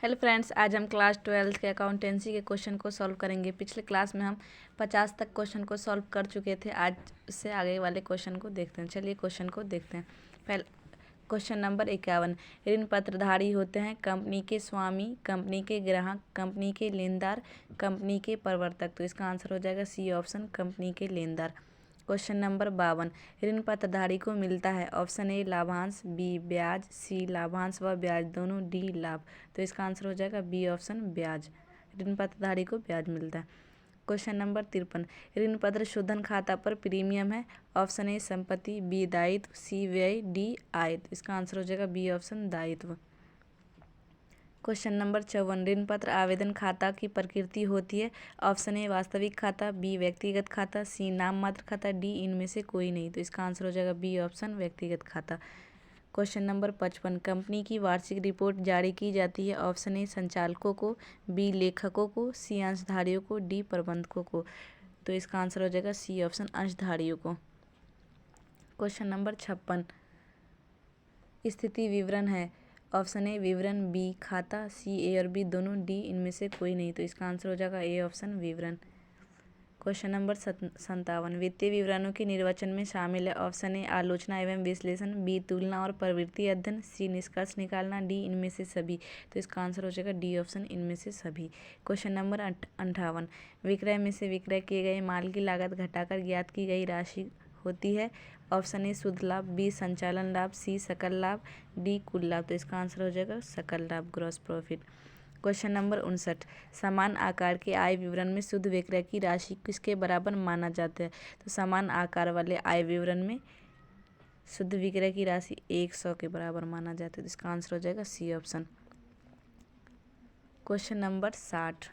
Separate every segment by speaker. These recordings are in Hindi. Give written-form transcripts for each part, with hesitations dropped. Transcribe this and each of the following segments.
Speaker 1: हेलो फ्रेंड्स, आज हम क्लास 12 के अकाउंटेंसी के क्वेश्चन को सॉल्व करेंगे। पिछले क्लास में हम 50 तक क्वेश्चन को सॉल्व कर चुके थे। आज से आगे वाले क्वेश्चन को देखते हैं। चलिए क्वेश्चन को देखते हैं। पहले क्वेश्चन नंबर 51। ऋण पत्रधारी होते हैं कंपनी के स्वामी, कंपनी के ग्राहक, कंपनी के लेनदार, कंपनी के प्रवर्तक। तो इसका आंसर हो जाएगा सी ऑप्शन, कंपनी के लेनदार। Question number 52। ऋण पत्रधारी को मिलता है ऑप्शन ए लाभांश, बी ब्याज, सी लाभांश व ब्याज दोनों, डी लाभ। तो इसका आंसर हो जाएगा बी ऑप्शन, ब्याज। ऋण पत्रधारी को ब्याज मिलता है। Question number 53। ऋण पत्र शोधन खाता पर प्रीमियम है ऑप्शन ए संपत्ति, बी दायित्व, सी व्यय, डी आय। तो इसका आंसर हो जाएगा बी ऑप्शन, दायित्व। Question number 54। ऋण पत्र आवेदन खाता की प्रकृति होती है ऑप्शन ए वास्तविक खाता, बी व्यक्तिगत खाता, सी नाम मात्र खाता, डी इनमें से कोई नहीं। तो इसका आंसर हो जाएगा बी ऑप्शन, व्यक्तिगत खाता। Question number 55। कंपनी की वार्षिक रिपोर्ट जारी की जाती है ऑप्शन ए संचालकों को, बी लेखकों को, सी अंशधारियों को, डी प्रबंधकों को। तो इसका आंसर हो जाएगा सी ऑप्शन, अंशधारियों को। Question number 56। स्थिति विवरण है ऑप्शन ए विवरण, बी खाता, सी ए और बी दोनों, डी इनमें से कोई नहीं। तो इसका आंसर हो जाएगा ए ऑप्शन, विवरण। Question number 57। वित्तीय विवरणों के निर्वचन में शामिल है ऑप्शन ए आलोचना एवं विश्लेषण, बी तुलना और प्रवृत्ति अध्ययन, सी निष्कर्ष निकालना, डी इनमें से सभी। तो इसका आंसर हो जाएगा डी ऑप्शन, इनमें से सभी। Question number 58। विक्रय में से विक्रय किए गए माल की लागत घटाकर ज्ञात की गई राशि होती है ऑप्शन ए शुद्ध लाभ, बी संचालन लाभ, सी सकल लाभ, डी कुल लाभ। तो इसका आंसर हो जाएगा सकल लाभ, ग्रॉस प्रॉफिट। Question number 59। समान आकार के आय विवरण में शुद्ध विक्रय की राशि किसके बराबर माना जाता है? तो समान आकार वाले आय विवरण में शुद्ध विक्रय की राशि 100 के बराबर माना जाता है। तो इसका आंसर हो जाएगा सी ऑप्शन। Question number 60।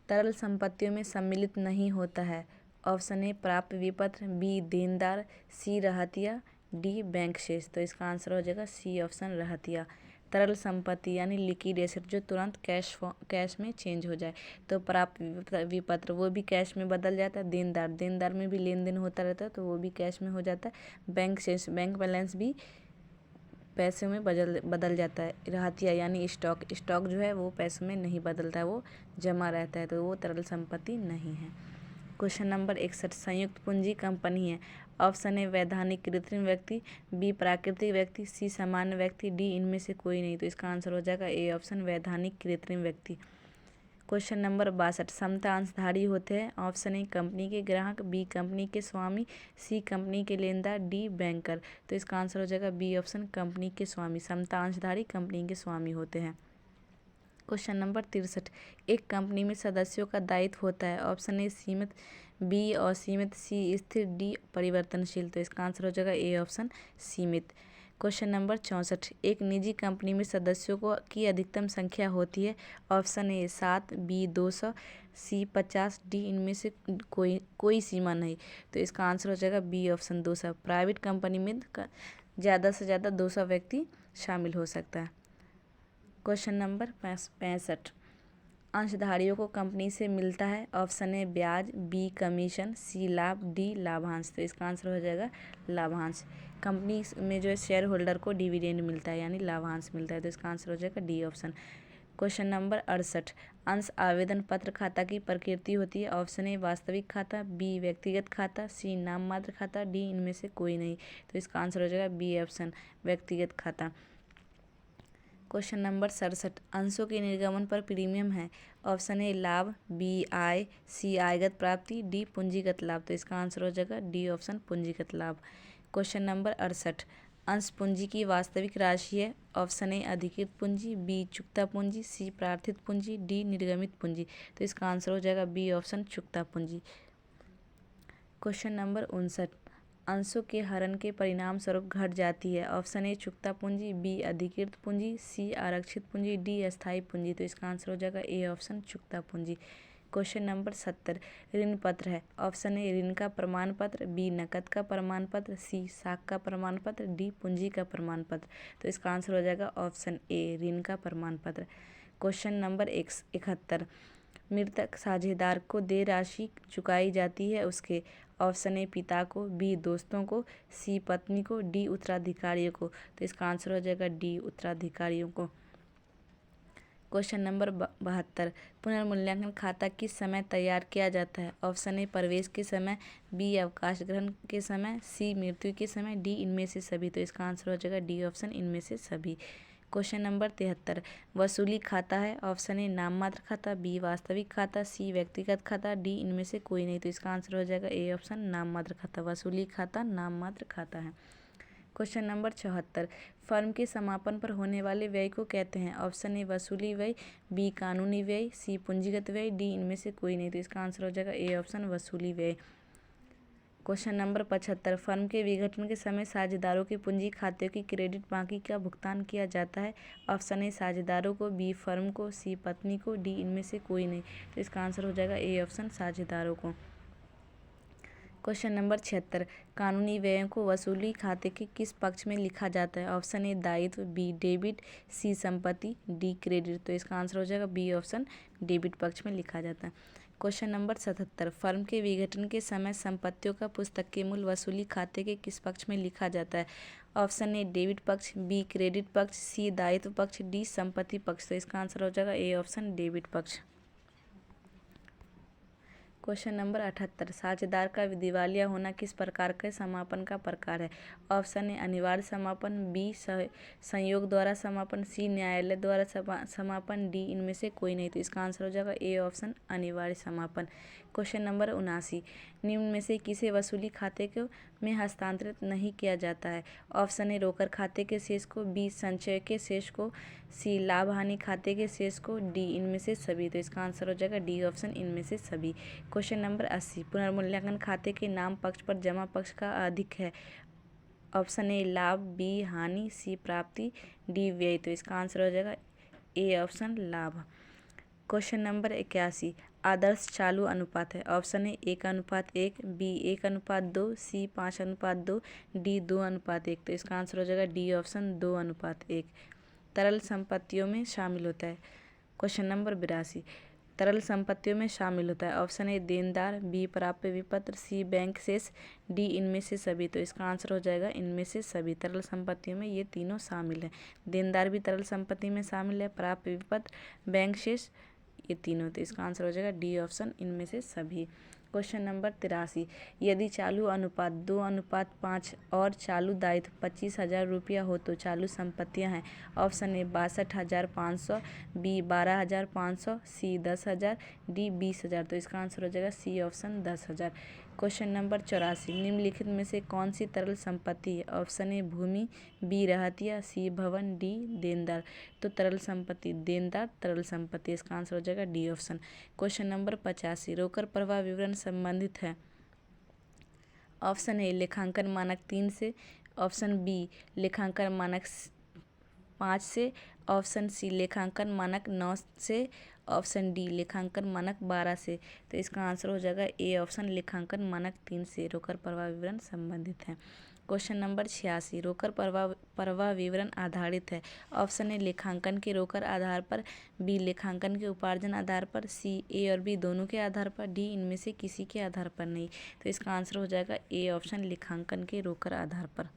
Speaker 1: तरल संपत्तियों में सम्मिलित नहीं होता है ऑप्शन ए प्राप्त विपत्र, बी देनदार, सी रहतिया, डी बैंक शेष। तो इसका आंसर हो जाएगा सी ऑप्शन, रहतिया। तरल संपत्ति यानी लिक्विड एसेट जो तुरंत कैश में चेंज हो जाए। तो प्राप्त विपत्र वो भी कैश में बदल जाता है। देनदार में भी लेन देन होता रहता है तो वो भी कैश में हो जाता है। बैंक शेष, बैंक बैलेंस भी पैसे में बदल जाता है। रहतिया यानी स्टॉक जो है वो पैसों में नहीं बदलता है, वो जमा रहता है, तो वो तरल संपत्ति नहीं है। Question number 61। संयुक्त पूंजी कंपनी है ऑप्शन ए वैधानिक कृत्रिम व्यक्ति, बी प्राकृतिक व्यक्ति, सी सामान्य व्यक्ति, डी इनमें से कोई नहीं। तो इसका आंसर हो जाएगा ए ऑप्शन, वैधानिक कृत्रिम व्यक्ति। Question number 62। समता अंशधारी होते हैं ऑप्शन ए कंपनी के ग्राहक, बी कंपनी के स्वामी, सी कंपनी के लेनदार, डी बैंकर। तो इसका आंसर हो जाएगा बी ऑप्शन, कंपनी के स्वामी। समता अंशधारी कंपनी के स्वामी होते हैं। Question number 63। एक कंपनी में सदस्यों का दायित्व होता है ऑप्शन ए सीमित, बी असीमित, सी स्थिर, डी परिवर्तनशील। तो इसका आंसर हो जाएगा ए ऑप्शन, सीमित। Question number 64। एक निजी कंपनी में सदस्यों की अधिकतम संख्या होती है option A 7, B 200, C 50, D इनमें से कोई सीमा नहीं। तो इसका आंसर हो जाएगा बी ऑप्शन, 200। प्राइवेट कंपनी में ज़्यादा से ज़्यादा 200 व्यक्ति शामिल हो सकता है। Question number 65। अंशधारियों को कंपनी से मिलता है ऑप्शन ए ब्याज, बी कमीशन, सी लाभ, डी लाभांश। तो इसका आंसर हो जाएगा लाभांश। कंपनी में जो है शेयर होल्डर को डिविडेंड मिलता है यानी लाभांश मिलता है। तो इसका आंसर हो जाएगा डी ऑप्शन। Question number 68। अंश आवेदन पत्र खाता की प्रकृति होती है ऑप्शन ए वास्तविक खाता, बी व्यक्तिगत खाता, सी नाम मात्र खाता, डी इनमें से कोई नहीं। तो इसका आंसर हो जाएगा बी ऑप्शन, व्यक्तिगत खाता। Question number 67। अंशों के निर्गमन पर प्रीमियम है ऑप्शन ए लाभ, बी आय, सी आयगत प्राप्ति, डी पूंजीगत लाभ। तो इसका आंसर हो जाएगा डी ऑप्शन, पूंजीगत लाभ। Question number 68। अंश पूंजी की वास्तविक राशि है ऑप्शन ए अधिकृत पूंजी, बी चुकता पूंजी, सी प्रार्थित पूंजी, डी निर्गमित पूंजी। तो इसका आंसर हो जाएगा बी ऑप्शन, चुकता पूंजी। Question number 59। अंशों के हरण के परिणाम स्वरूप घट जाती है ऑप्शन ए चुकता पूंजी, बी अधिकृत पूंजी, सी आरक्षित पूंजी, डी अस्थायी पूंजी। तो इसका आंसर हो जाएगा ए ऑप्शन, चुकता पूंजी। Question number 70। ऋण पत्र है ऑप्शन ए ऋण का प्रमाण पत्र, बी नकद का प्रमाण पत्र, सी साख का प्रमाण पत्र, डी पूंजी का प्रमाण पत्र। तो इसका आंसर हो जाएगा ऑप्शन ए ऋण का प्रमाण पत्र। Question number 71। मृतक साझेदार को देय राशि चुकाई जाती है उसके ऑप्शन ए पिता को, बी दोस्तों को, सी पत्नी को, डी उत्तराधिकारियों को। तो इसका आंसर हो जाएगा डी उत्तराधिकारियों को। क्वेश्चन नंबर 72, पुनर्मूल्यांकन खाता किस समय तैयार किया जाता है? ऑप्शन ए प्रवेश के समय, बी अवकाश ग्रहण के समय, सी मृत्यु के समय, डी इनमें से सभी। तो इसका आंसर हो जाएगा डी ऑप्शन, इनमें से सभी। क्वेश्चन नंबर 73, वसूली खाता है? ऑप्शन ए नाम मात्र खाता, बी वास्तविक खाता, सी व्यक्तिगत खाता, डी इनमें से कोई नहीं। तो इसका आंसर हो जाएगा ए ऑप्शन, नाम मात्र खाता। वसूली खाता नाम मात्र खाता है। क्वेश्चन नंबर 74, फर्म के समापन पर होने वाले व्यय को कहते हैं? ऑप्शन ए वसूली व्यय, बी कानूनी व्यय, सी पूंजीगत व्यय, डी इनमें से कोई नहीं। तो इसका आंसर हो जाएगा ए ऑप्शन, वसूली व्यय। क्वेश्चन नंबर 75, फर्म के विघटन के समय साझेदारों के पूंजी खाते की क्रेडिट बाकी का भुगतान किया जाता है? ऑप्शन ए साझेदारों को, बी फर्म को, सी पत्नी को, डी इनमें से कोई नहीं। तो इसका आंसर हो जाएगा ए ऑप्शन, साझेदारों को। क्वेश्चन नंबर 76, कानूनी व्ययों को वसूली खाते के किस पक्ष में लिखा जाता है? ऑप्शन ए दायित्व, बी डेबिट, सी संपत्ति, डी क्रेडिट। तो इसका आंसर हो जाएगा बी ऑप्शन, डेबिट पक्ष में लिखा जाता है। क्वेश्चन नंबर 77, फर्म के विघटन के समय संपत्तियों का पुस्तकीय मूल्य वसूली खाते के किस पक्ष में लिखा जाता है? ऑप्शन ए डेबिट पक्ष, बी क्रेडिट पक्ष, सी दायित्व पक्ष, डी संपत्ति पक्ष। तो इसका आंसर हो जाएगा ए ऑप्शन, डेबिट पक्ष। क्वेश्चन नंबर 78, साझेदार का दिवालिया होना किस प्रकार के समापन का प्रकार है? ऑप्शन ए अनिवार्य समापन, बी संयोग द्वारा समापन, सी न्यायालय द्वारा समापन, डी इनमें से कोई नहीं। तो इसका आंसर हो जाएगा ए ऑप्शन, अनिवार्य समापन। क्वेश्चन नंबर 79, निम्न में से किसे वसूली खाते को में हस्तांतरित नहीं किया जाता है? ऑप्शन ए रोकड़ खाते के शेष को, बी संचय के शेष को, सी लाभ हानि खाते के शेष को, डी इनमें से सभी। तो इसका आंसर हो जाएगा डी ऑप्शन, इनमें से सभी। क्वेश्चन नंबर 80, पुनर्मूल्यांकन खाते के नाम पक्ष पर जमा पक्ष का अधिक है? ऑप्शन ए लाभ, बी हानि, सी प्राप्ति, डी व्यय। तो इसका आंसर हो जाएगा ए ऑप्शन, लाभ। क्वेश्चन नंबर 81, आदर्श चालू अनुपात है? Option A 1:1, B 1:2, C 5:2, D 2:1। तो इसका आंसर हो जाएगा डी ऑप्शन, 2:1। तरल संपत्तियों में शामिल होता है? क्वेश्चन नंबर 82, तरल संपत्तियों में शामिल होता है? ऑप्शन ए देनदार, बी प्राप्य विपत्र, सी बैंक शेष, डी इनमें से सभी। तो इसका आंसर हो जाएगा इनमें से सभी। तरल संपत्तियों में ये तीनों शामिल है। देनदार भी तरल संपत्ति में शामिल है, प्राप्य विपत्र, बैंक शेष, ये तीनों। तो इसका आंसर हो जाएगा डी ऑप्शन, इनमें से सभी। क्वेश्चन नंबर 83, यदि चालू अनुपात 2:5 और चालू दायित्व 25,000 रुपया हो तो चालू संपत्तियां हैं? Option A 62,500, B 12,500, C 10,000, D 20,000। तो इसका आंसर हो जाएगा सी ऑप्शन, 10,000। क्वेश्चन नंबर 84, निम्नलिखित में से कौन सी तरल संपत्ति है? ऑप्शन ए भूमि, बी रहतिया, सी भवन, डी देनदार। तो तरल संपत्ति, देनदार तरल संपत्ति। इसका आंसर हो जाएगा डी ऑप्शन। क्वेश्चन नंबर 85, रोकड़ प्रवाह विवरण संबंधित है? ऑप्शन ए लेखांकन मानक 3 से, ऑप्शन बी लेखांकन मानक 5 से, ऑप्शन सी लेखांकन मानक 9 से, ऑप्शन डी लेखांकन मानक 12 से। तो इसका आंसर हो जाएगा ए ऑप्शन, लेखांकन मानक 3 से रोकड़ प्रवाह विवरण संबंधित है। क्वेश्चन नंबर 86, रोकड़ प्रवाह विवरण आधारित है? ऑप्शन ए लेखांकन के रोकड़ आधार पर, बी लेखांकन के उपार्जन आधार पर, सी ए और बी दोनों के आधार पर, डी इनमें से किसी के आधार पर नहीं। तो इसका आंसर हो जाएगा ए ऑप्शन, लेखांकन के रोकड़ आधार पर।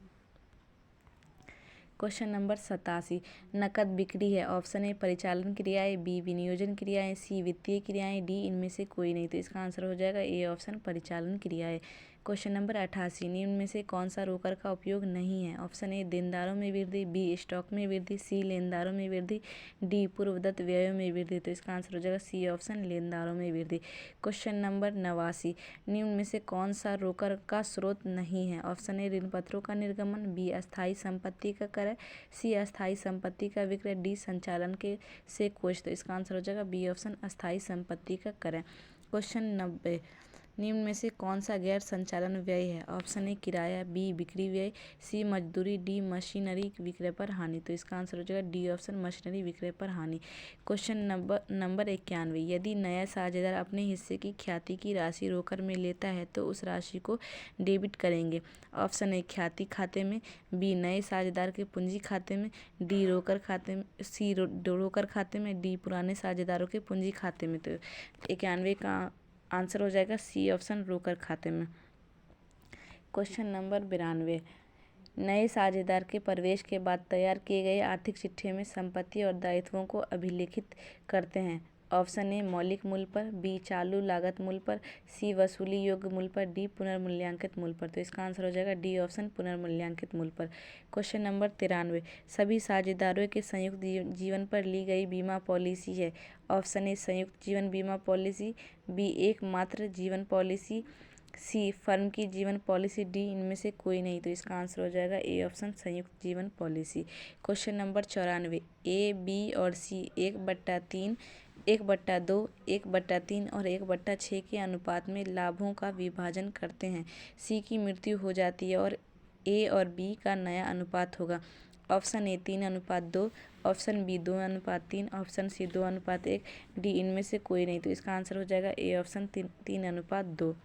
Speaker 1: क्वेश्चन नंबर 87, नकद बिक्री है? ऑप्शन ए परिचालन क्रियाएं, बी विनियोजन क्रियाएं, सी वित्तीय क्रियाएं, डी इनमें से कोई नहीं। तो इसका आंसर हो जाएगा ए ऑप्शन, परिचालन क्रियाएं। क्वेश्चन नंबर 88, निम्न में से कौन सा रोकड़ का उपयोग नहीं है? ऑप्शन ए देनदारों में वृद्धि, बी स्टॉक में वृद्धि, सी लेनदारों में वृद्धि, डी पूर्वदत्त व्ययों में वृद्धि। तो इसका आंसर हो जाएगा सी ऑप्शन, लेनदारों में वृद्धि। क्वेश्चन नंबर 89, निम्न में से कौन सा रोकड़ का स्रोत नहीं है? ऑप्शन ए ऋण पत्रों का निर्गमन, बी अस्थायी संपत्ति का क्रय, सी अस्थायी संपत्ति का विक्रय, डी संचालन के से कोष। तो इसका आंसर हो जाएगा बी ऑप्शन, अस्थायी संपत्ति का क्रय। क्वेश्चन 90, निम्न में से कौन सा गैर संचालन व्यय है? ऑप्शन ए किराया, बी बिक्री व्यय, सी मजदूरी, डी मशीनरी विक्रय पर हानि। तो इसका आंसर हो जाएगा डी ऑप्शन, मशीनरी विक्रय पर हानि। क्वेश्चन नंबर 91, यदि नया साझेदार अपने हिस्से की ख्याति की राशि रोकड़ में लेता है तो उस राशि को डेबिट करेंगे? ऑप्शन ए ख्याति खाते में, बी नए साझेदार के पूंजी खाते में, डी रोकड़ खाते में, सी रोकड़ खाते में, डी पुराने साझेदारों के पूंजी खाते में। तो 91 का आंसर हो जाएगा सी ऑप्शन, रोकड़ खाते में। क्वेश्चन नंबर 92, नए साझेदार के प्रवेश के बाद तैयार किए गए आर्थिक चिट्ठे में संपत्ति और दायित्वों को अभिलेखित करते हैं। ऑप्शन ए मौलिक मूल्य पर, बी चालू लागत मूल्य पर, सी वसूली योग्य मूल्य पर, डी पुनर्मूल्यांकित मूल्य पर। तो इसका आंसर हो जाएगा डी ऑप्शन पुनर्मूल्यांकित मूल्य पर। क्वेश्चन नंबर 93 सभी साझेदारों के संयुक्त जीवन पर ली गई बीमा पॉलिसी है। ऑप्शन ए संयुक्त जीवन बीमा पॉलिसी, बी एकमात्र जीवन पॉलिसी, सी फर्म की जीवन पॉलिसी, डी इनमें से कोई नहीं। तो इसका आंसर हो जाएगा ए ऑप्शन संयुक्त जीवन पॉलिसी। क्वेश्चन नंबर 94 ए, बी और सी 1/3, 1/2, 1/3 और 1/6 के अनुपात में लाभों का विभाजन करते हैं। सी की मृत्यु हो जाती है और ए और बी का नया अनुपात होगा। Option A 3:2, option B 2:3, option C 2:1, D इनमें से कोई नहीं। तो इसका आंसर हो जाएगा ए ऑप्शन 3:2।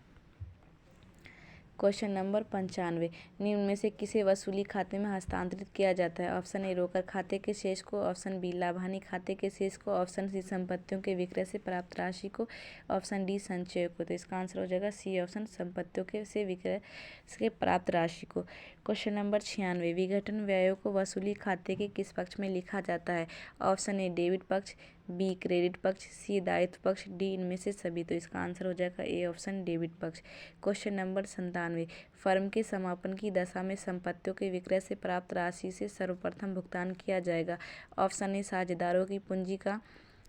Speaker 1: क्वेश्चन नंबर 95 निम्न में से किसे वसूली खाते में हस्तांतरित किया जाता है। ऑप्शन ए रोकड़ खाते के शेष को, ऑप्शन बी लाभानी खाते के शेष को, ऑप्शन सी संपत्तियों के विक्रय से प्राप्त राशि को, ऑप्शन डी संचय को। तो इसका आंसर हो जाएगा सी ऑप्शन संपत्तियों के से विक्रय से प्राप्त राशि को। क्वेश्चन नंबर 96 विघटन व्ययों को वसूली खाते के किस पक्ष में लिखा जाता है। ऑप्शन ए डेबिट पक्ष, बी क्रेडिट पक्ष, सी दायित्व पक्ष, डी इनमें से सभी। तो इसका आंसर हो जाएगा ए ऑप्शन डेबिट पक्ष। क्वेश्चन नंबर 97 फर्म के समापन की दशा में संपत्तियों के विक्रय से प्राप्त राशि से सर्वप्रथम भुगतान किया जाएगा। ऑप्शन ए साझेदारों की पूंजी का,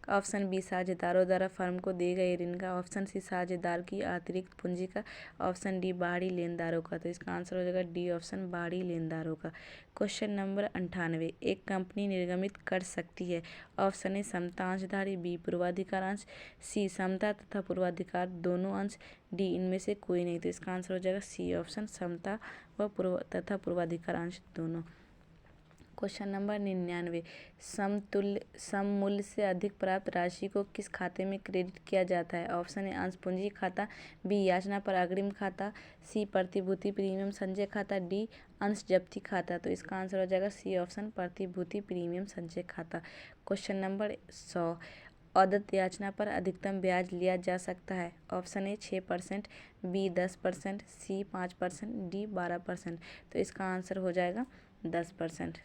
Speaker 1: ऑप्शन बी साझेदारों द्वारा फर्म को दिए गए ऋण का, ऑप्शन सी साझेदार की अतिरिक्त पूंजी का, ऑप्शन डी बाहरी लेनदारों का। तो इसका आंसर हो जाएगा डी ऑप्शन बाहरी लेनदारों का। क्वेश्चन नंबर 98 एक कंपनी निर्गमित कर सकती है। ऑप्शन ए समता अंशधारी, बी पूर्वाधिकार अंश, सी समता तथा पूर्वाधिकार दोनों अंश, डी इनमें से कोई नहीं। तो इसका आंसर हो जाएगा सी ऑप्शन समता व पूर्वाधिकार अंश दोनों। क्वेश्चन नंबर 99 सममूल्य से अधिक प्राप्त राशि को किस खाते में क्रेडिट किया जाता है। ऑप्शन ए अंश पूंजी खाता, बी याचना पर अग्रिम खाता, सी प्रतिभूति प्रीमियम संचय खाता, डी अंश जब्ती खाता। तो इसका आंसर हो जाएगा सी ऑप्शन प्रतिभूति प्रीमियम संचय खाता। क्वेश्चन नंबर 100 औदत याचना पर अधिकतम ब्याज लिया जा सकता है। Option A 6%, B 10%, C 5%, D 12%। तो इसका आंसर हो जाएगा 10%।